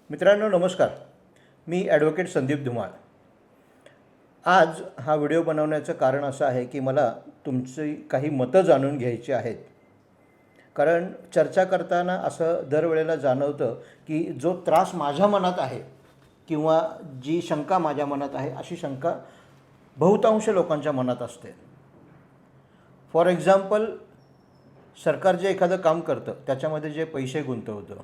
मित्रांनो नमस्कार. मी ॲडव्होकेट संदीप धुमाळ. आज हा व्हिडिओ बनवण्याचं कारण असं आहे की मला तुमची काही मतं जाणून घ्यायची आहेत. कारण चर्चा करताना असं दरवेळेला जाणवतं की जो त्रास माझ्या मनात आहे किंवा जी शंका माझ्या मनात आहे अशी शंका बहुतांश लोकांच्या मनात असते. फॉर एक्झाम्पल, सरकार जे एखादं काम करतं त्याच्यामध्ये जे पैसे गुंतवतं,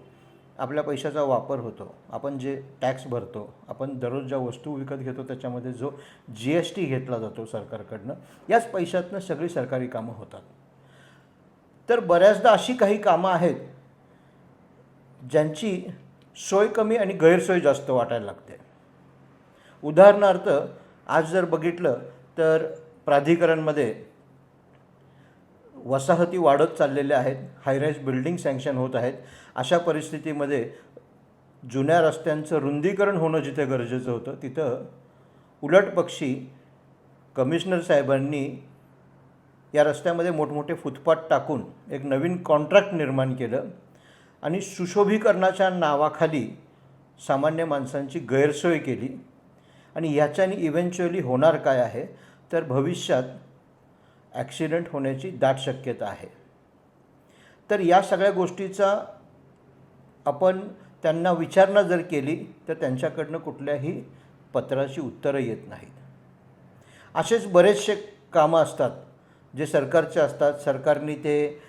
आपल्या पैशाचा वापर होतो, आपण जे टॅक्स भरतो, आपण दररोज ज्या वस्तू विकत घेतो त्याच्यामध्ये जो GST घेतला जातो सरकारकडनं, याच पैशातनं सगळी सरकारी कामं होतात. तर बऱ्याचदा अशी काही कामं आहेत ज्यांची सोय कमी आणि गैरसोय जास्त वाटायला लागते. उदाहरणार्थ, आज जर बघितलं तर प्राधिकरणमध्ये वसाहती वाढत चाललेल्या आहेत, हायराईज बिल्डिंग सँक्शन होत आहेत. अशा परिस्थितीमध्ये जुन्या रस्त्यांचं रुंदीकरण होणं जिथे गरजेचं होतं तिथं उलटपक्षी कमिशनर साहेबांनी या रस्त्यामध्ये मोठमोठे फुटपाथ टाकून एक नवीन कॉन्ट्रॅक्ट निर्माण केलं आणि सुशोभीकरणाच्या नावाखाली सामान्य माणसांची गैरसोय केली. आणि ह्याच्याने इव्हेंच्युअली होणार काय आहे तर भविष्यात ॲक्सिडेंट होण्याची दाट शक्यता आहे. तर या सगळ्या गोष्टीचा आपण त्यांना विचारणा जर केली तर त्यांच्याकडनं कुठल्याही पत्राची उत्तरं येत नाहीत. असेच बरेचसे कामं असतात जे सरकारचे असतात. सरकारने ते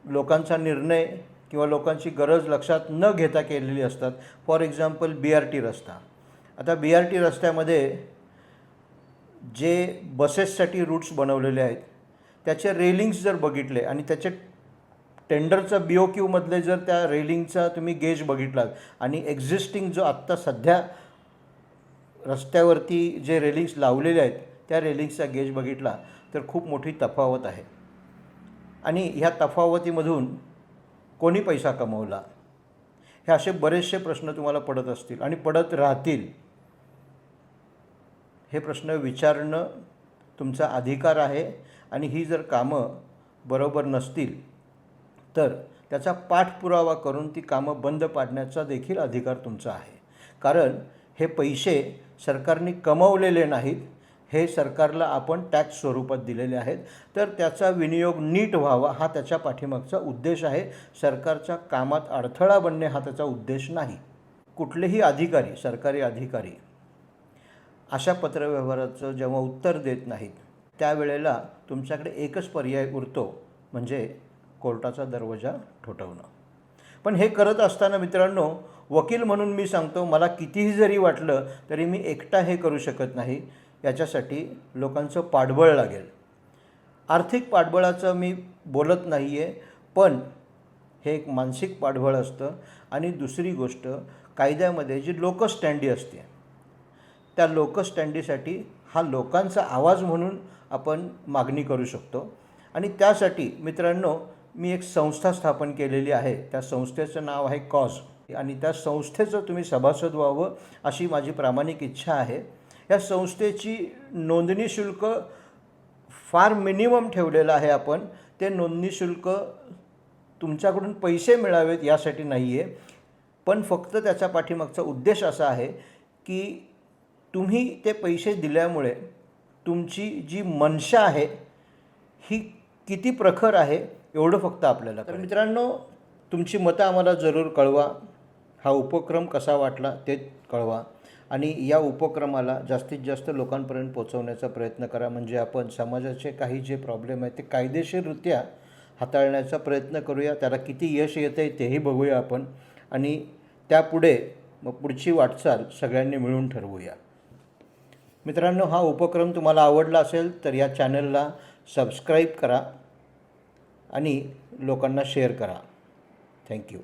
लोकांचा निर्णय किंवा लोकांची गरज लक्षात न घेता केलेली असतात. फॉर एक्झाम्पल, BRT रस्ता. आता BRT रस्त्यामध्ये जे बसेससाठी रूट्स बनवलेले आहेत त्याचे रेलिंग्स जर बघितले आणि त्याचे टेंडरचा BOQमधले जर त्या रेलिंगचा तुम्ही गेज बघितलात आणि एक्झिस्टिंग जो आत्ता सध्या रस्त्यावरती जे रेलिंग्स लावलेले आहेत त्या रेलिंग्सचा गेज बघितला तर खूप मोठी तफावत आहे. आणि ह्या तफावतीमधून कोणी पैसा कमवला, हे असे बरेचसे प्रश्न तुम्हाला पडत असतील आणि पडत राहतील. हे प्रश्न विचारणं तुमचा अधिकार आहे आणि ही जर कामं बरोबर नसतील तर त्याचा पाठपुरावा करून ती कामं बंद पाडण्याचा देखील अधिकार तुमचा आहे. कारण हे पैसे सरकारने कमवलेले नाहीत, हे सरकारला आपण टॅक्स स्वरूपात दिलेले आहेत. तर त्याचा विनियोग नीट व्हावा हा त्याच्या पाठीमागचा उद्देश आहे. सरकारच्या कामात अडथळा बनणे हा त्याचा उद्देश नाही. कुठलेही अधिकारी, सरकारी अधिकारी अशा पत्रव्यवहाराचं जेव्हा उत्तर देत नाहीत त्यावेळेला तुमच्याकडे एकच पर्याय उरतो, म्हणजे कोर्टाचा दरवाजा ठोठावणं. पण हे करत असताना मित्रांनो, वकील म्हणून मी सांगतो, मला कितीही जरी वाटलं तरी मी एकटा हे करू शकत नाही. याच्यासाठी लोकांचं पाठबळ लागेल. आर्थिक पाठबळाचं मी बोलत नाही आहे, पण हे एक मानसिक पाठबळ असतं. आणि दुसरी गोष्ट, कायद्यामध्ये जी लोकस्टँडी असते त्या लोकस्टँडीसाठी हा लोकांचा आवाज म्हणून आपण मागणी करू शकतो. आणि त्यासाठी मित्रांनो मी एक संस्था स्थापन केलेली आहे. त्या संस्थेचं नाव आहे कॉज, आणि त्या संस्थेचं तुम्ही सभासद व्हावं अशी माझी प्रामाणिक इच्छा आहे. या संस्थेची नोंदणी शुल्क फार मिनिमम ठेवलेलं आहे आपण. ते नोंदणी शुल्क तुमच्याकडून पैसे मिळावेत यासाठी नाही आहे, पण फक्त त्याच्या पाठीमागचा उद्देश असा आहे की तुम्ही ते पैसे दिल्यामुळे तुमची जी मनशा आहे ही किती प्रखर आहे एवढं फक्त आपल्याला. तर मित्रांनो, तुमची मतं आम्हाला जरूर कळवा. हा उपक्रम कसा वाटला ते कळवा आणि या उपक्रमाला जास्तीत जास्त लोकांपर्यंत पोहोचवण्याचा प्रयत्न करा. म्हणजे आपण समाजाचे काही जे प्रॉब्लेम आहेत ते कायदेशीररित्या हाताळण्याचा प्रयत्न करूया. त्याला किती यश येतं आहे तेही बघूया आपण, आणि त्यापुढे मग पुढची वाटचाल सगळ्यांनी मिळून ठरवूया. मित्रांनो, हा उपक्रम तुम्हाला आवडला असेल तर या चॅनलला सबस्क्राईब करा आणि लोकांना शेअर करा. थँक्यू.